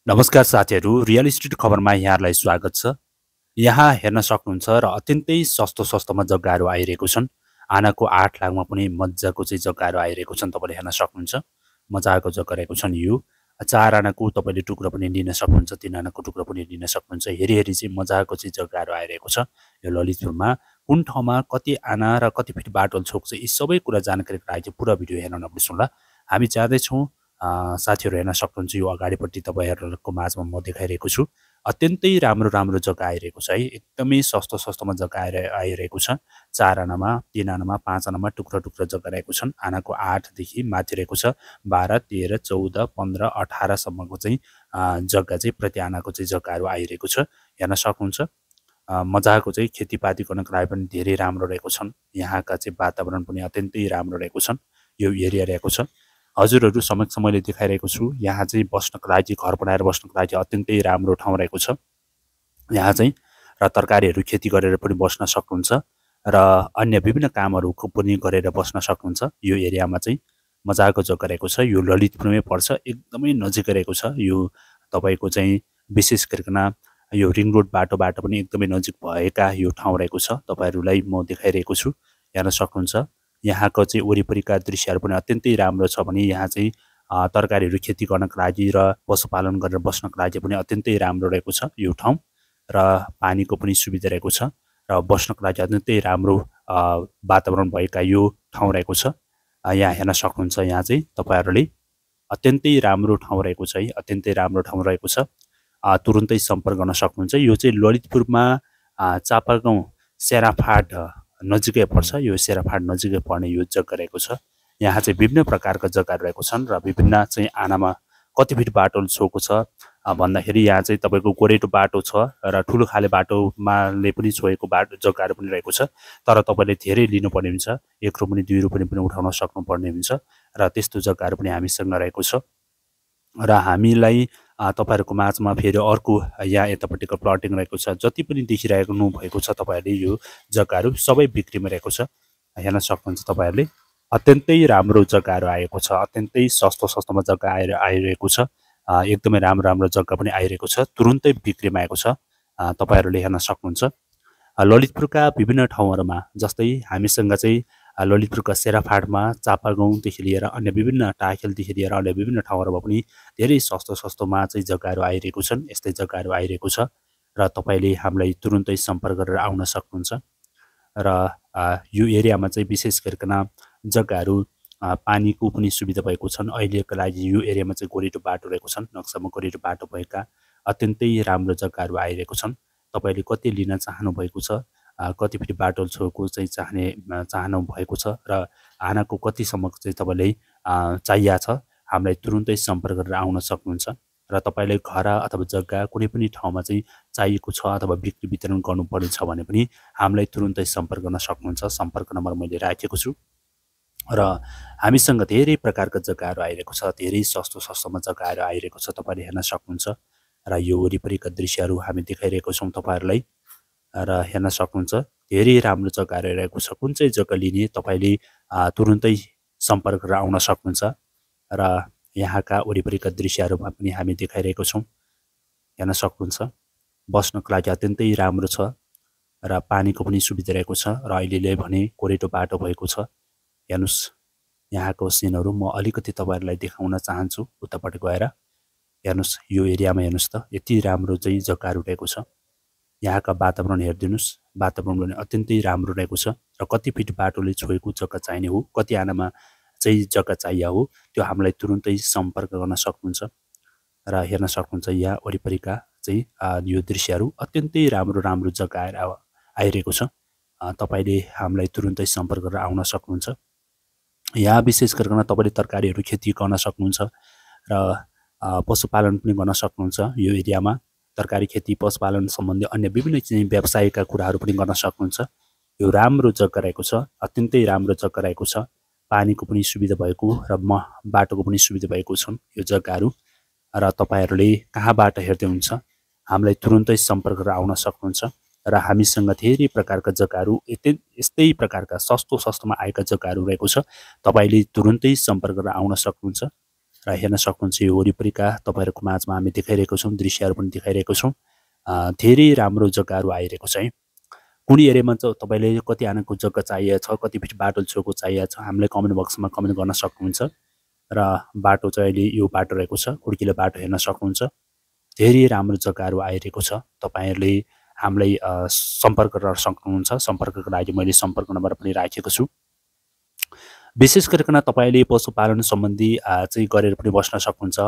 नमस्कार साथीहरू, real estate खबरमा यहाँहरूलाई स्वागत छ। यहाँ हेर्न सक्नुहुन्छ र अत्यन्तै सस्तोमा जग्गाहरू आइरहेको छन्। आनाको 8 लाखमा पनि मजाको चाहिँ जग्गाहरू आइरहेको छन्। तपाईँले हेर्न सक्नुहुन्छ मजाको जग्गा रहेको छन्। यो 4 आनाको तपाईँले टुक्रो पनि लिन सक्नुहुन्छ, 3 आनाको टुक्रो पनि लिन सक्नुहुन्छ। हेरी चाहिँ मजाको चाहिँ जग्गाहरू आइरहेको छ। यो ललितपुरमा कुन ठाउँमा कति आना र कति फिट बाटो छोक्छ, यी सबै कुरा जानकारीको लागि पुरा भिडियो हेर्न नबिर्सनुहोला। हामी जाँदैछौँ। साथीहरू हेर्न सक्नुहुन्छ यो अगाडिपट्टि तपाईँहरूको माझमा म देखाइरहेको छु। अत्यन्तै राम्रो जग्गा आइरहेको छ है। एकदमै सस्तोमा जग्गा आइरहेको छ। 4 आनामा, 3 आनामा, 5 आनामा टुक्रा जग्गा रहेको छन्। आनाको 8 देखि माथि रहेको छ। 12, 13, 14, 15, 18 सम्मको चाहिँ जग्गा चाहिँ प्रति आनाको चाहिँ जग्गाहरू आइरहेको छ। हेर्न सक्नुहुन्छ मजाको चाहिँ खेतीपाती गर्नको लागि पनि धेरै राम्रो रहेको छन्। यहाँका चाहिँ वातावरण पनि अत्यन्तै राम्रो रहेको छन्। यो एरिया रहेको छ। हजुरहरू समक्ष मैले देखाइरहेको छु। यहाँ चाहिँ बस्नको लागि, घर बनाएर बस्नको लागि अत्यन्तै राम्रो ठाउँ रहेको छ। यहाँ चाहिँ र तरकारीहरू खेती गरेर पनि बस्न सक्नुहुन्छ र अन्य विभिन्न कामहरू पनि गरेर बस्न सक्नुहुन्छ। यो एरियामा चाहिँ मजाको जग्गा रहेको छ। यो ललितपुरमै पर्छ, एकदमै नजिकै रहेको छ। यो तपाईँको चाहिँ विशेष गरिकन यो रिङ रोड बाटोबाट पनि एकदमै नजिक भएका यो ठाउँ रहेको छ। तपाईँहरूलाई म देखाइरहेको छु। हेर्न सक्नुहुन्छ यहाँको चाहिँ वरिपरिका दृश्यहरू पनि अत्यन्तै राम्रो छ भने यहाँ चाहिँ तरकारीहरू खेती गर्नको लागि र पशुपालन गरेर बस्नको लागि पनि अत्यन्तै राम्रो रहेको छ यो ठाउँ। र पानीको पनि सुविधा रहेको छ र बस्नको लागि अत्यन्तै राम्रो वातावरण भएका यो ठाउँ रहेको छ। यहाँ हेर्न सक्नुहुन्छ यहाँ चाहिँ तपाईँहरूले अत्यन्तै राम्रो ठाउँ रहेको छ है। अत्यन्तै राम्रो ठाउँ रहेको छ। तुरुन्तै सम्पर्क गर्न सक्नुहुन्छ। यो चाहिँ ललितपुरमा चापागाउँ सेराफाट नजिकै पर्छ। यो सेराफाट नजिकै पर्ने यो जग्गा रहेको छ। यहाँ चाहिँ विभिन्न प्रकारका जग्गाहरू रहेको छन् र विभिन्न चाहिँ आनामा कति फिट बाटो छोएको छ भन्दाखेरि यहाँ चाहिँ तपाईँको गोरेटो बाटो छ र ठुलो खाले बाटोमाले पनि छोएको जग्गाहरू पनि रहेको छ। तर तपाईँले धेरै लिनुपर्ने हुन्छ। 1 रोपनी 2 रोपनी पनि उठाउन सक्नुपर्ने हुन्छ र त्यस्तो जग्गाहरू पनि हामीसँग रहेको छ। र हामीलाई तपाईँहरूको माझमा फेरि अर्को यहाँ यतापट्टिको प्लटिङ रहेको छ। जति पनि देखिरहेको भएको छ तपाईँहरूले यो जग्गाहरू सबै बिक्रीमा रहेको छ। हेर्न सक्नुहुन्छ तपाईँहरूले अत्यन्तै राम्रो जग्गाहरू आएको छ। अत्यन्तै सस्तोमा जग्गा आइरहेको छ। एकदमै राम्रो जग्गा पनि आइरहेको छ। तुरुन्तै बिक्रीमा आएको छ। तपाईँहरूले हेर्न सक्नुहुन्छ ललितपुरका विभिन्न ठाउँहरूमा जस्तै हामीसँग चाहिँ ललितपुरका सेराफाटमा चापागाउँदेखि लिएर अन्य विभिन्न टाखेलदेखि लिएर अन्य विभिन्न ठाउँहरूमा पनि धेरै सस्तोमा चाहिँ जग्गाहरू आइरहेको छन्। यस्तै जग्गाहरू आइरहेको छ र तपाईँले हामीलाई तुरुन्तै सम्पर्क गरेर आउन सक्नुहुन्छ। र यो एरियामा चाहिँ विशेष गरिकन जग्गाहरू पानीको पनि सुविधा भएको छन्। अहिलेको लागि यो एरियामा चाहिँ गोरेटो बाटो रहेको छन्। नक्सामा गोरेटो बाटो भएका अत्यन्तै राम्रो जग्गाहरू आइरहेको छन्। तपाईँले कति लिन चाहनु भएको छ, कति फिट बाटो छेउको चाहिँ चाहनु भएको छ र आनाको कतिसम्म चाहिँ तपाईँलाई चाहिएको छ, हामीलाई तुरुन्तै सम्पर्क गरेर आउन सक्नुहुन्छ। र तपाईँलाई घर अथवा जग्गा कुनै पनि ठाउँमा चाहिँ चाहिएको छ अथवा बिक्री वितरण गर्नुपर्ने छ भने पनि हामीलाई तुरुन्तै सम्पर्क गर्न सक्नुहुन्छ। सम्पर्क नम्बर मैले राखेको छु। र हामीसँग धेरै प्रकारका जग्गाहरू आइरहेको छ। धेरै सस्तोमा जग्गाहरू आइरहेको छ। तपाईँले हेर्न सक्नुहुन्छ र यो वरिपरिका दृश्यहरू हामी देखाइरहेको छौँ तपाईँहरूलाई। र हेर्न सक्नुहुन्छ धेरै राम्रो जग्गाहरू रहेको छ। कुन चाहिँ जग्गा लिने तपाईँले तुरुन्तै सम्पर्क गरेर आउन सक्नुहुन्छ। र यहाँका वरिपरिका दृश्यहरूमा पनि हामी देखाइरहेको छौँ। हेर्न सक्नुहुन्छ बस्नको लागि अत्यन्तै राम्रो छ र पानीको पनि सुविधा रहेको छ। र अहिले भने गोरेटो बाटो भएको छ। हेर्नुहोस् यहाँको सिनहरू म अलिकति तपाईँहरूलाई देखाउन चाहन्छु। उतापट्टि गएर हेर्नुहोस् यो एरियामा हेर्नुहोस् त यति राम्रो चाहिँ जग्गाहरू रहेको छ। यहाँका वातावरण हेरिदिनुहोस्। वातावरण पनि अत्यन्तै राम्रो रहेको छ। र कति फिट बाटोले छोएको जग्गा चाहिने हो, कति आनामा चाहिँ जग्गा चाहिएको हो, त्यो हामीलाई तुरुन्तै सम्पर्क गर्न सक्नुहुन्छ। र हेर्न सक्नुहुन्छ यहाँ वरिपरिका चाहिँ यो दृश्यहरू अत्यन्तै राम्रो जग्गा आइरहेको छ। तपाईँले हामीलाई तुरुन्तै सम्पर्क गरेर आउन सक्नुहुन्छ। यहाँ विशेष गरिकन तपाईँले तरकारीहरू खेती गर्न सक्नुहुन्छ र पशुपालन पनि गर्न सक्नुहुन्छ। यो एरियामा तरकारी खेती, पशुपालन सम्बन्धी अन्य विभिन्न चाहिँ व्यवसायका कुराहरू पनि गर्न सक्नुहुन्छ। यो राम्रो जग्गा रहेको छ। अत्यन्तै राम्रो जग्गा रहेको छ। पानीको पनि सुविधा भएको र बाटोको पनि सुविधा भएको छन् यो जग्गाहरू। र तपाईँहरूले कहाँबाट हेर्दै हुन्छ हामीलाई तुरुन्तै सम्पर्क गरेर आउन सक्नुहुन्छ। र हामीसँग धेरै प्रकारका जग्गाहरू यस्तै प्रकारका सस्तोमा आएका जग्गाहरू रहेको छ। तपाईँले तुरुन्तै सम्पर्क गरेर आउन सक्नुहुन्छ। र हेर्न सक्नुहुन्छ यो वरिपरिका तपाईहरुको माझमा हामी देखाइरहेको छौं, दृश्यहरु पनि देखाइरहेको छौं। धेरै राम्रो जग्गाहरु आइरहेको छ है। कुनै एरियामा चाहिँ तपाईले कति आनाको जग्गा चाहिएको छ, कति फिट बाटो छेउको चाहिएको छ, हामीले कमेन्ट बक्समा कमेन्ट गर्न सक्नुहुन्छ। र बाटो चाहिँ अहिले यो बाटो रहेको छ, खुड्किलो बाटो हेर्न सक्नुहुन्छ। धेरै राम्रो जग्गाहरु आइरहेको छ। तपाईहरुले हामीलाई सम्पर्क गर्न सक्नुहुन्छ। सम्पर्कको लागि मैले सम्पर्क नम्बर पनि राखेको छु। विशेष गरिकन तपाईले पशुपालन सम्बन्धी चाहिँ गरेर पनि बस्न सक्नुहुन्छ।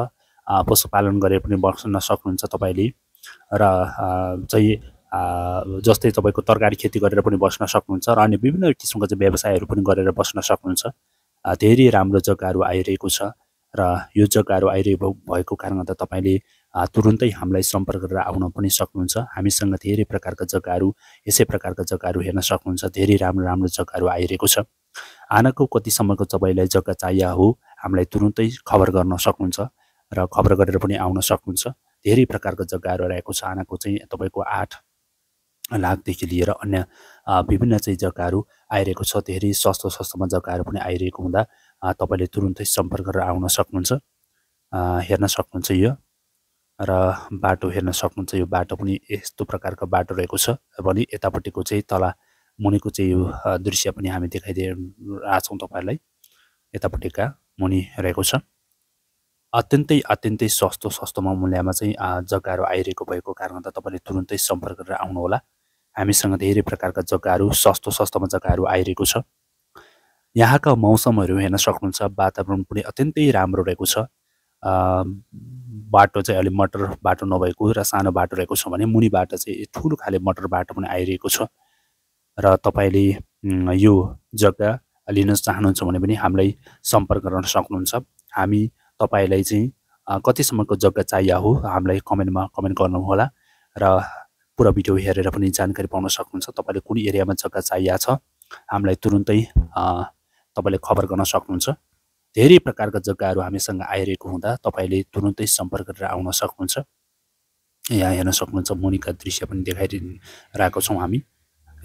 पशुपालन गरेर पनि बस्न सक्नुहुन्छ तपाईले। र चाहिँ जस्तै तपाईको तरकारी खेती गरेर पनि बस्न सक्नुहुन्छ र अन्य विभिन्न किसिमका चाहिँ व्यवसायहरु पनि गरेर बस्न सक्नुहुन्छ। धेरै राम्रो जग्गाहरु आइरहेको छ र यो जग्गाहरु भएको कारणले गर्दा तपाईले तुरुन्तै हामीलाई सम्पर्क गरेर आउन पनि सक्नुहुन्छ। हामीसँग धेरै प्रकारका जग्गाहरु, यसै प्रकारका जग्गाहरु हेर्न सक्नुहुन्छ। धेरै राम्रो राम्रो जग्गाहरु आइरहेको छ। आनाको कतिसम्मको तपाईलाई जग्गा चाहिएको हो, हामीलाई तुरुन्तै खबर गर्न सक्नुहुन्छ र खबर गरेर पनि आउन सक्नुहुन्छ। धेरै प्रकारका जग्गाहरु रहेको छ। आनाको चाहिँ तपाईको 8 लाखदेखि लिएर अन्य विभिन्न चाहिँ जग्गाहरु आइरहेको छ। धेरै सस्तोमा जग्गाहरु पनि आइरहेको हुँदा तपाईले तुरुन्तै सम्पर्क गरेर आउन सक्नुहुन्छ। हेर्न सक्नुहुन्छ यो र बाटो हेर्न सक्नुहुन्छ। यो बाटो पनि यस्तो प्रकारको बाटो रहेको छ। भने यतापट्टिको चाहिँ तल मुनिको चाहिँ यो दृश्य पनि हामी देखाइदिरहेका छौं तपाईहरुलाई। यतापट्टिका मुनि रहेको छ। अत्यन्तै सस्तोमा मूल्यमा चाहिँ जग्गाहरु आइरहेको भएको कारणले तपाईले तुरुन्तै सम्पर्क गरेर आउनु होला। हामीसँग धेरै प्रकारका जग्गाहरु सस्तोमा जग्गाहरु आइरहेको छ। यहाँका मौसमहरु हेर्न सक्नुहुन्छ। वातावरण पनि अत्यन्तै राम्रो रहेको छ। बाटो चाहिँ अलि मटर बाटो नभएको र सानो बाटो रहेको छ भने मुनिबाट चाहिँ ठूलो खाले मटर बाटो पनि आइरहेको छ। र तपाईले यो जग्गा लिन चाहनुहुन्छ भने पनि हामीलाई सम्पर्क गर्न सक्नुहुन्छ। हामी तपाईलाई चाहिँ कतिसम्मको जग्गा चाहिएको हो हामीलाई कमेन्टमा कमेन्ट गर्नु होला र पुरा भिडियो हेरेर पनि जानकारी पाउन सक्नुहुन्छ। तपाईले कुन एरियामा जग्गा चाहिएको छ हामीलाई तुरुन्तै तपाईले खबर गर्न सक्नुहुन्छ। धेरै प्रकारका जग्गाहरु हामीसँग आइरहेको हुँदा तपाईले तुरुन्तै सम्पर्क गरेर आउन सक्नुहुन्छ। यहाँ हेर्न सक्नुहुन्छ मुनिका दृश्य पनि देखाइरहेको छौं हामी।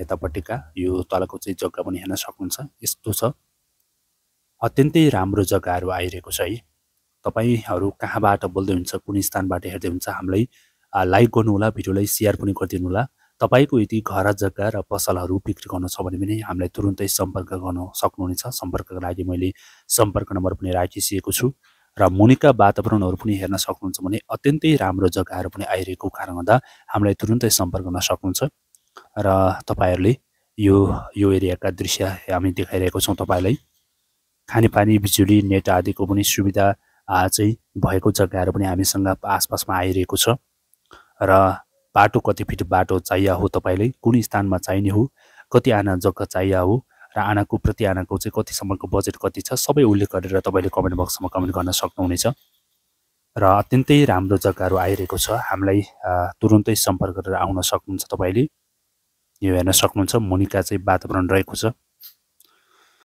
यतापट्टिका यो तलको चाहिँ जग्गा पनि हेर्न सक्नुहुन्छ। यस्तो छ। अत्यन्तै राम्रो जग्गाहरु आइरहेको छ है। तपाईहरु कहाँबाट बोल्दै हुन्छ, कुन स्थानबाट हेर्दै हुन्छ हामीलाई लाइक गर्नु होला, भिडियोलाई शेयर पनि गरिदिनु होला। तपाईको यदि घर जग्गा र पसलहरु बिक्री गर्न छ भने पनि हामीलाई तुरुन्तै सम्पर्क गर्न सक्नुहुनेछ। सम्पर्कको लागि मैले सम्पर्क नम्बर पनि राखिसकेको छु। र मुनिका वातावरणहरु पनि हेर्न सक्नुहुन्छ भने अत्यन्तै राम्रो जग्गाहरु पनि आइरहेको कारणले गर्दा हामीलाई तुरुन्तै सम्पर्क गर्न सक्नुहुन्छ। र तपाईहरुले यो एरियाका दृश्य हामी देखाइरहेको छौं तपाईलाई। खानेपानी, बिजुली, नेट आदिको पनि सुविधा चाहिँ भएको जग्गाहरु पनि हामीसँग आसपासमा आइरहेको छ। र बाटो कति फिट बाटो चाहिएको हो तपाईलाई, कुन स्थानमा चाहिने हो, कति आना जग्गा चाहिएको हो र आनाको प्रति आनाको चाहिँ कतिसम्मको बजेट कति छ सबै उल्लेख गरेर तपाईले कमेन्ट बक्समा कमेन्ट गर्न सक्नुहुनेछ। र अत्यन्तै राम्रो जग्गाहरु आइरहेको छ। हामीलाई तुरुन्तै सम्पर्क गरेर आउन सक्नुहुन्छ तपाईले। यो हेर्न सक्नुहुन्छ मुनिका चाहिँ वातावरण रहेको छ।